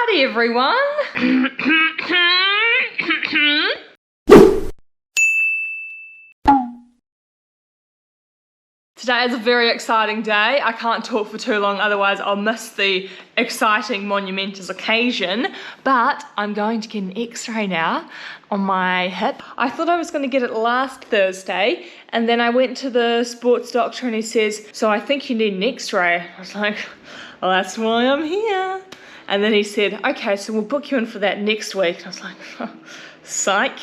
Howdy everyone! Today is a very exciting day. I can't talk for too long, otherwise I'll miss the exciting monumentous occasion. But I'm going to get an x-ray now on my hip. I thought I was going to get it last Thursday, and then I went to the sports doctor and he says, so I think you need an x-ray. I was like, well, that's why I'm here. And then he said, okay, so we'll book you in for that next week. And I was like, oh, psych.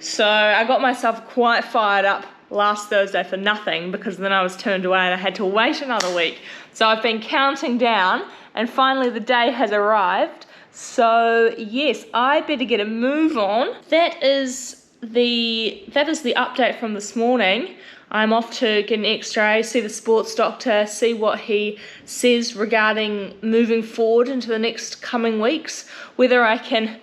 So I got myself quite fired up last Thursday for nothing, because then I was turned away and I had to wait another week. So I've been counting down and finally the day has arrived. So yes, I better get a move on. That is the update from this morning. I'm off to get an x-ray, see the sports doctor, see what he says regarding moving forward into the next coming weeks, whether I can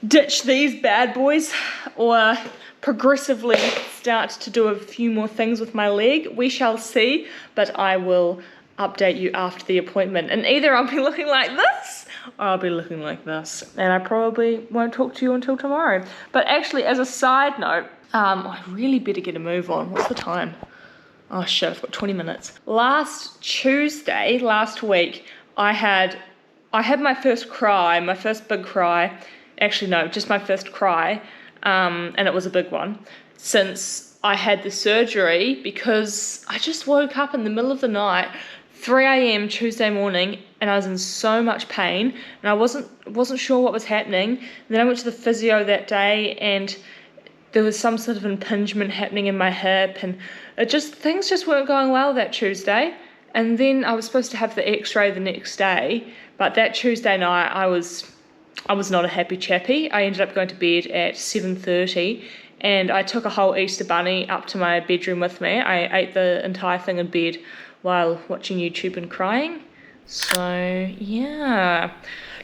ditch these bad boys or progressively start to do a few more things with my leg. We shall see, but I will update you after the appointment. And either I'll be looking like this or I'll be looking like this. And I probably won't talk to you until tomorrow. But actually, as a side note, I really better get a move on. What's the time? Oh shit, I've got 20 minutes. Last Tuesday, last week, I had my first cry, my first big cry. Actually, no, just my first cry. And it was a big one, since I had the surgery, because I just woke up in the middle of the night, 3 a.m. Tuesday morning, and I was in so much pain, and I wasn't sure what was happening. And then I went to the physio that day, and there was some sort of impingement happening in my hip, and things just weren't going well that Tuesday. And then I was supposed to have the x-ray the next day, but that Tuesday night I was not a happy chappy. I ended up going to bed at 7:30, and I took a whole Easter bunny up to my bedroom with me. I ate the entire thing in bed while watching YouTube and crying. So yeah,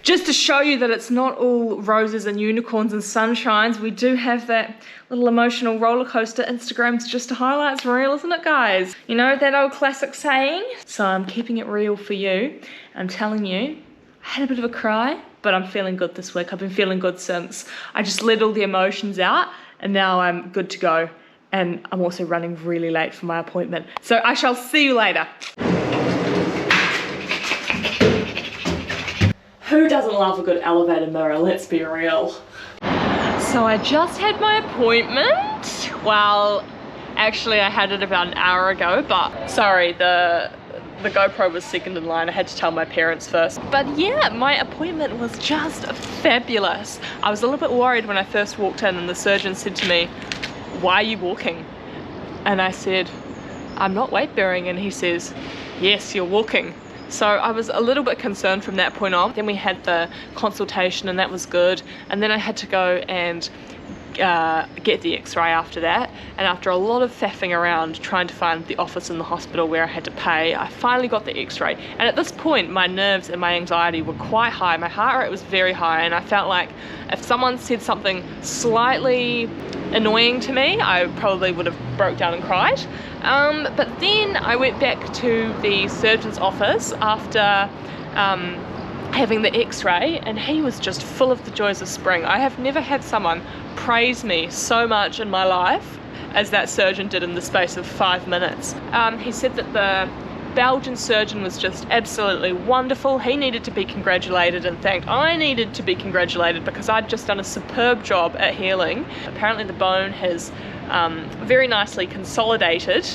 just to show you that it's not all roses and unicorns and sunshines. We do have that little emotional roller coaster. Instagram's just a highlights reel, isn't it, guys? You know that old classic saying? So I'm keeping it real for you. I'm telling you, I had a bit of a cry, but I'm feeling good this week. I've been feeling good since. I just let all the emotions out, and now I'm good to go. And I'm also running really late for my appointment. So I shall see you later. Who doesn't love a good elevator mirror? Let's be real. So I just had my appointment. Well, actually I had it about an hour ago, but sorry, the GoPro was second in line. I had to tell my parents first. But yeah, my appointment was just fabulous. I was a little bit worried when I first walked in and the surgeon said to me, why are you walking? And I said, I'm not weight bearing. And he says, yes, you're walking. So I was a little bit concerned from that point on. Then we had the consultation and that was good. And then I had to go and get the x-ray after that, and after a lot of faffing around trying to find the office in the hospital where I had to pay, I finally got the x-ray. And at this point my nerves and my anxiety were quite high. My heart rate was very high, and I felt like if someone said something slightly annoying to me, I probably would have broke down and cried. But then I went back to the surgeon's office after having the x-ray, and he was just full of the joys of spring. I have never had someone praise me so much in my life as that surgeon did in the space of 5 minutes. He said that the Belgian surgeon was just absolutely wonderful. He needed to be congratulated and thanked. I needed to be congratulated because I'd just done a superb job at healing. Apparently the bone has very nicely consolidated,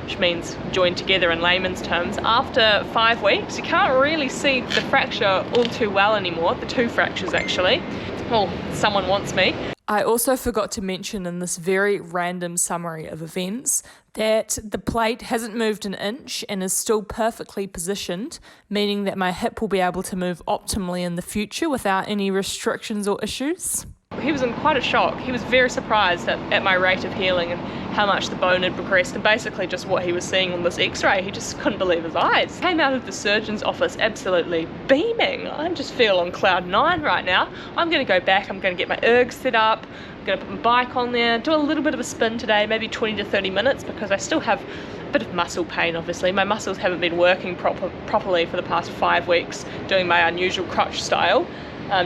which means joined together in layman's terms. After 5 weeks, you can't really see the fracture all too well anymore, the two fractures actually. Well, someone wants me. I also forgot to mention in this very random summary of events that the plate hasn't moved an inch and is still perfectly positioned, meaning that my hip will be able to move optimally in the future without any restrictions or issues. He was in quite a shock. He was very surprised at my rate of healing and how much the bone had progressed, and basically just what he was seeing on this x-ray. He just couldn't believe his eyes. Came out of the surgeon's office absolutely beaming. I just feel on cloud 9 right now. I'm going to go back, I'm going to get my ergs set up, I'm going to put my bike on there, do a little bit of a spin today, maybe 20 to 30 minutes, because I still have a bit of muscle pain obviously. My muscles haven't been working properly for the past 5 weeks doing my unusual crutch style.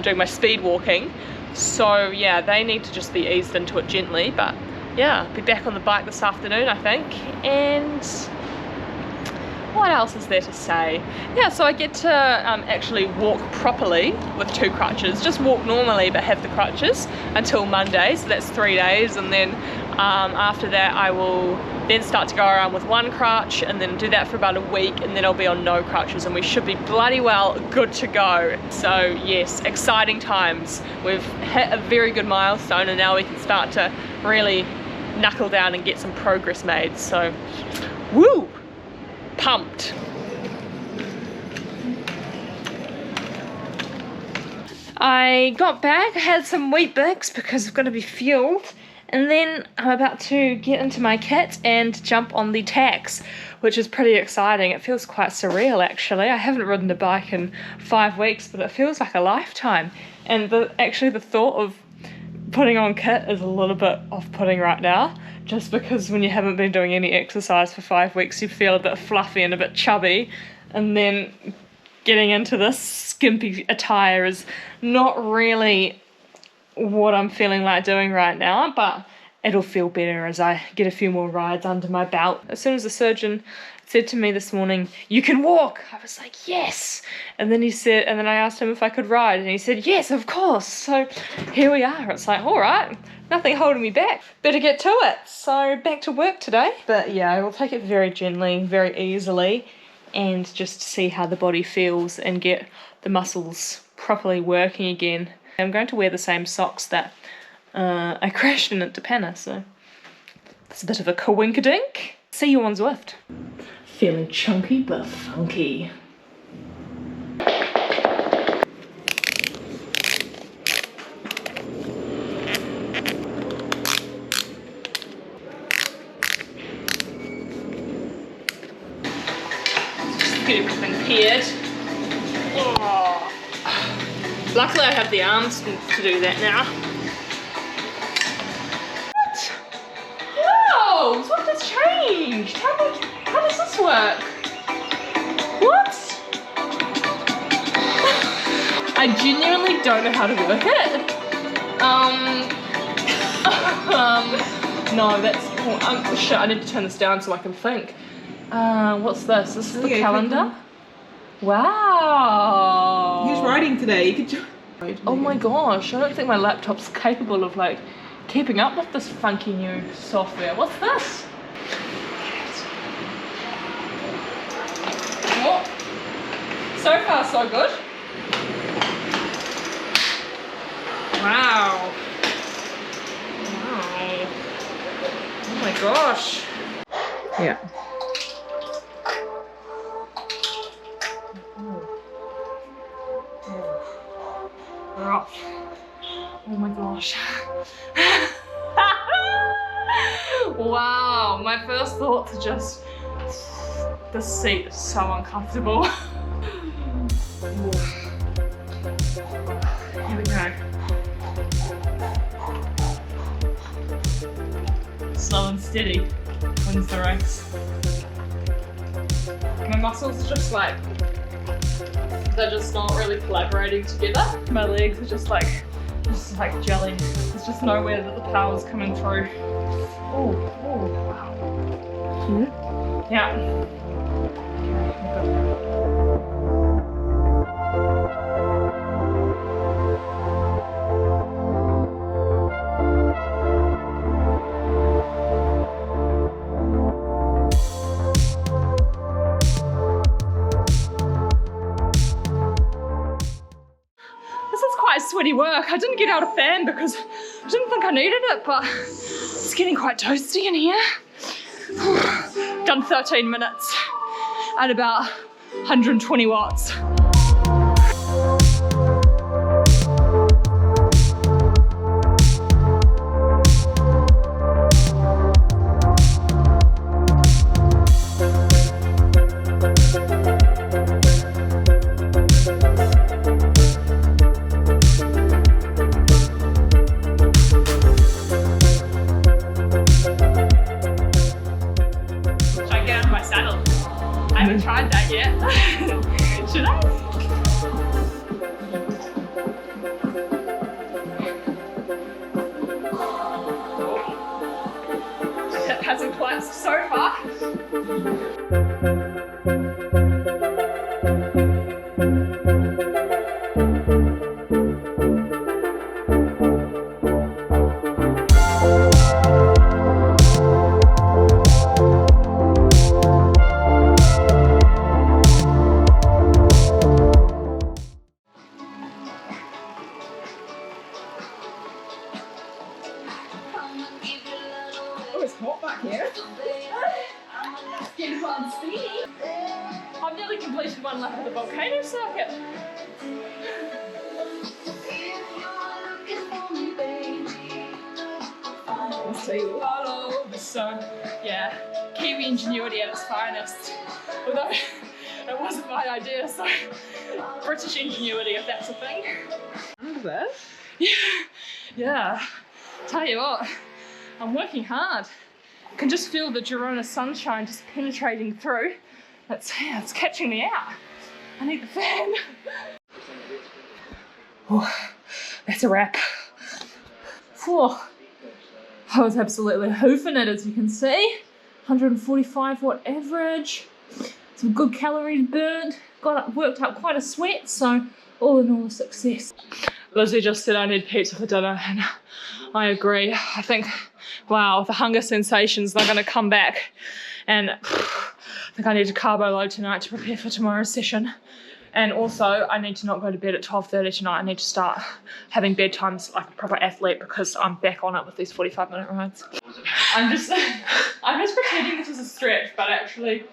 doing my speed walking. So yeah, they need to just be eased into it gently. But yeah, I'll be back on the bike this afternoon, I think. And what else is there to say? Yeah, so I get to actually walk properly with 2 crutches. Just walk normally but have the crutches until Monday, so that's 3 days. And then after that I will then start to go around with 1 crutch and then do that for about a week, and then I'll be on no crutches and we should be bloody well good to go. So yes, exciting times. We've hit a very good milestone and now we can start to really knuckle down and get some progress made. So woo! Pumped. I got back, I had some wheat bix because I've got to be fueled, and then I'm about to get into my kit and jump on the tax, which is pretty exciting. It feels quite surreal actually. I haven't ridden a bike in 5 weeks, but it feels like a lifetime. And actually the thought of putting on kit is a little bit off-putting right now, just because when you haven't been doing any exercise for 5 weeks you feel a bit fluffy and a bit chubby, and then getting into this skimpy attire is not really what I'm feeling like doing right now, but it'll feel better as I get a few more rides under my belt. As soon as the surgeon said to me this morning, "You can walk," I was like, yes. And then I asked him if I could ride, and he said, yes, of course. So here we are. It's like, all right, nothing holding me back. Better get to it. So back to work today. But yeah, I will take it very gently, very easily, and just see how the body feels and get the muscles properly working again. I'm going to wear the same socks that I crashed in at Tapana, so it's a bit of a coinkadink. See you on Zwift. Feeling chunky but funky. Just get everything paired. Oh. Luckily I have the arms to do that now. What? Whoa! What has changed? How does this work? What? I genuinely don't know how to work it. No, that's cool. Shit, I need to turn this down so I can think. What's this? This is the calendar? Wow. Who's writing today? You could join. Oh my gosh, I don't think my laptop's capable of like keeping up with this funky new software. What's this? Oh. So far so good. Wow. Wow. Oh my gosh. Yeah. Rough. Oh my gosh. Wow, my first thoughts are just, this seat is so uncomfortable. Here we go. Slow and steady wins the race. My muscles are just like, they're just not really collaborating together. My legs are just like jelly. There's just nowhere that the power's coming through. Oh, wow. Yeah. Sweaty work. I didn't get out a fan because I didn't think I needed it, but it's getting quite toasty in here. Done 13 minutes at about 120 watts. I haven't tried that yet. Should I? hot back here. I've nearly completed one lap of the volcano circuit. Let's see, follow the sun. Yeah, Kiwi ingenuity at its finest. Although it wasn't my idea, so British ingenuity, if that's a thing. Look at that. Yeah. Tell you what, I'm working hard. I can just feel the Girona sunshine just penetrating through. It's catching me out. I need the fan. Oh, that's a wrap. Whew. I was absolutely hoofing it, as you can see. 145 watt average. Some good calories burnt. Worked up quite a sweat, so all in all a success. Lizzie just said I need pizza for dinner, and I agree. I think, wow, the hunger sensations are going to come back, and I think I need to carbo load tonight to prepare for tomorrow's session. And also, I need to not go to bed at 12:30 tonight. I need to start having bedtimes like a proper athlete, because I'm back on it with these 45-minute rides. I'm just pretending this is a stretch, but actually,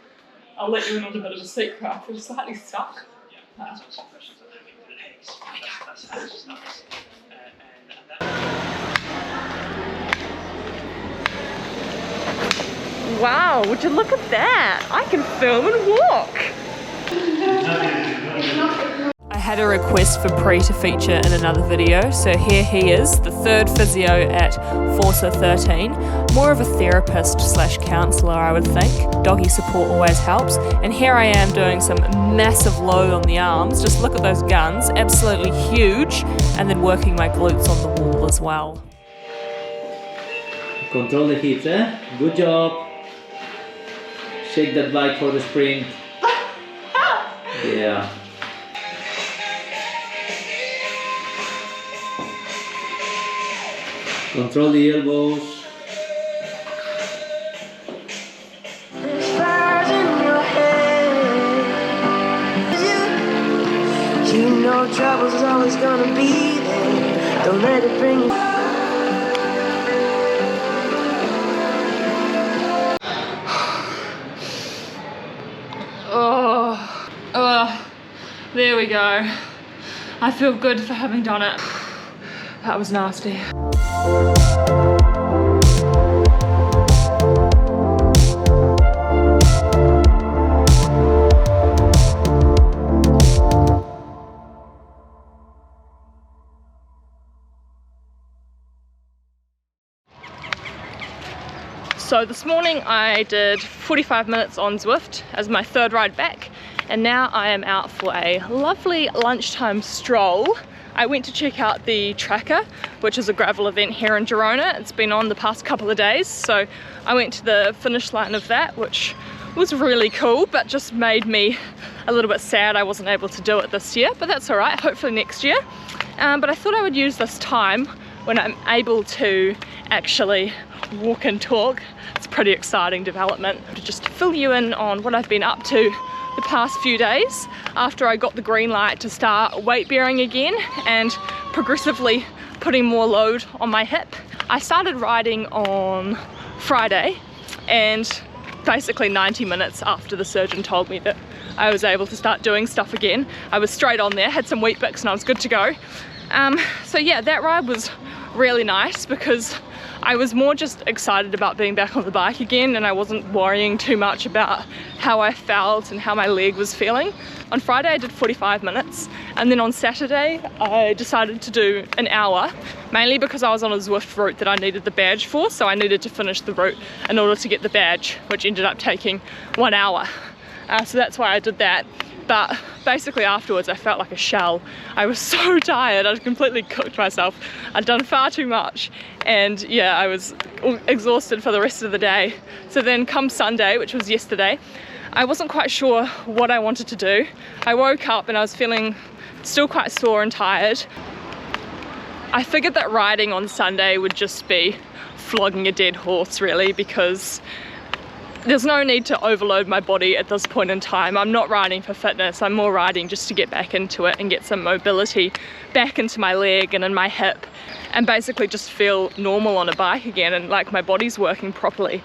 I'll let you in on a bit of a secret. I feel slightly stuck. Wow, would you look at that? I can film and walk. I had a request for Pre to feature in another video, so here he is, the third physio at Forza 13. More of a therapist slash counsellor, I would think. Doggy support always helps. And here I am doing some massive load on the arms. Just look at those guns, absolutely huge. And then working my glutes on the wall as well. Control the hips, eh? Good job. Shake that bike for the sprint. Yeah. Control the elbows. There's fires in your head. You know trouble's always gonna be there. Don't let it bring you. Oh, there we go. I feel good for having done it. That was nasty. So this morning I did 45 minutes on Zwift as my third ride back, and now I am out for a lovely lunchtime stroll. I went to check out the Tracker, which is a gravel event here in Girona. It's been on the past couple of days, so I went to the finish line of that, which was really cool, but just made me a little bit sad I wasn't able to do it this year, but that's all right, hopefully next year. But I thought I would use this time when I'm able to actually walk and talk. It's a pretty exciting development to just fill you in on what I've been up to the past few days after I got the green light to start weight bearing again and progressively putting more load on my hip. I started riding on Friday, and basically 90 minutes after the surgeon told me that I was able to start doing stuff again, I was straight on there, had some Weet-Bix and I was good to go. So yeah, that ride was really nice because I was more just excited about being back on the bike again, and I wasn't worrying too much about how I felt and how my leg was feeling. On Friday I did 45 minutes, and then on Saturday I decided to do an hour, mainly because I was on a Zwift route that I needed the badge for, so I needed to finish the route in order to get the badge, which ended up taking 1 hour. So that's why I did that. But basically afterwards I felt like a shell. I was so tired, I'd completely cooked myself. I'd done far too much, and yeah, I was exhausted for the rest of the day. So then come Sunday, which was yesterday, I wasn't quite sure what I wanted to do. I woke up and I was feeling still quite sore and tired. I figured that riding on Sunday would just be flogging a dead horse really, because there's no need to overload my body at this point in time. I'm not riding for fitness, I'm more riding just to get back into it and get some mobility back into my leg and in my hip, and basically just feel normal on a bike again and like my body's working properly.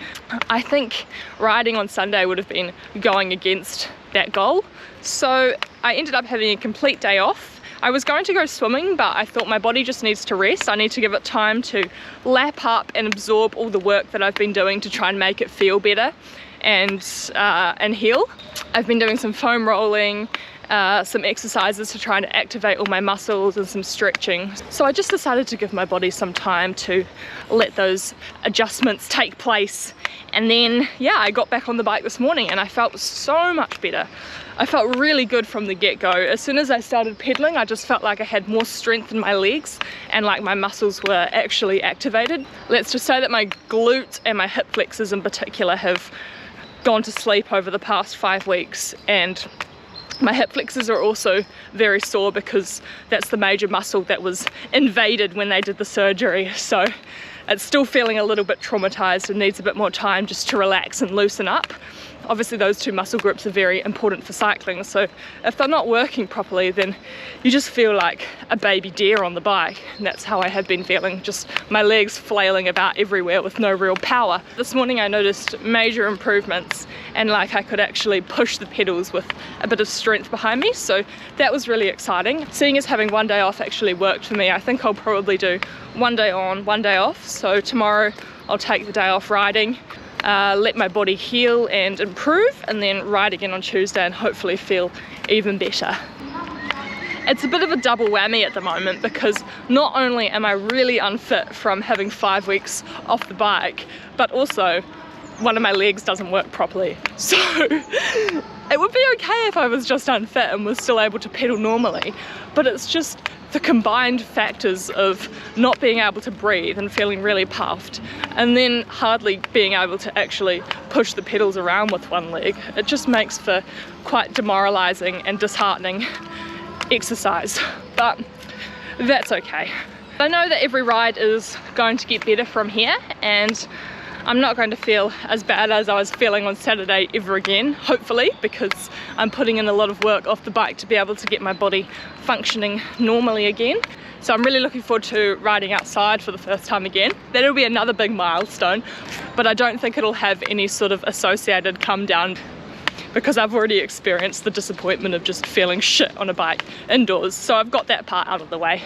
I think riding on Sunday would have been going against that goal, so I ended up having a complete day off. I was going to go swimming, but I thought my body just needs to rest. I need to give it time to lap up and absorb all the work that I've been doing to try and make it feel better and heal. I've been doing some foam rolling, some exercises to try and activate all my muscles and some stretching. So I just decided to give my body some time to let those adjustments take place. And then, yeah, I got back on the bike this morning and I felt so much better. I felt really good from the get-go. As soon as I started pedaling, I just felt like I had more strength in my legs and like my muscles were actually activated. Let's just say that my glute and my hip flexors in particular have gone to sleep over the past 5 weeks, and my hip flexors are also very sore because that's the major muscle that was invaded when they did the surgery. So it's still feeling a little bit traumatized and needs a bit more time just to relax and loosen up. Obviously those two muscle groups are very important for cycling, so if they're not working properly, then you just feel like a baby deer on the bike, and that's how I have been feeling, just my legs flailing about everywhere with no real power. This morning I noticed major improvements, and like I could actually push the pedals with a bit of strength behind me, so that was really exciting. Seeing as having one day off actually worked for me, I think I'll probably do one day on, one day off. So tomorrow I'll take the day off riding, let my body heal and improve, and then ride again on Tuesday and hopefully feel even better. It's a bit of a double whammy at the moment because not only am I really unfit from having 5 weeks off the bike, but also one of my legs doesn't work properly. So it would be okay if I was just unfit and was still able to pedal normally, but it's just the combined factors of not being able to breathe and feeling really puffed, and then hardly being able to actually push the pedals around with one leg. It just makes for quite demoralizing and disheartening exercise, but that's okay. I know that every ride is going to get better from here, and I'm not going to feel as bad as I was feeling on Saturday ever again, hopefully, because I'm putting in a lot of work off the bike to be able to get my body functioning normally again. So I'm really looking forward to riding outside for the first time again. That'll be another big milestone, but I don't think it'll have any sort of associated come down because I've already experienced the disappointment of just feeling shit on a bike indoors. So I've got that part out of the way.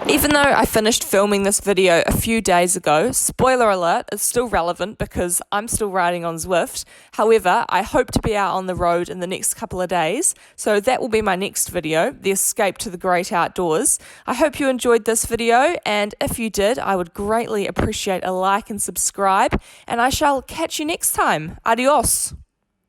Even though I finished filming this video a few days ago, spoiler alert, it's still relevant because I'm still riding on Zwift. However, I hope to be out on the road in the next couple of days, so that will be my next video, the escape to the great outdoors. I hope you enjoyed this video, and if you did, I would greatly appreciate a like and subscribe, and I shall catch you next time. Adios!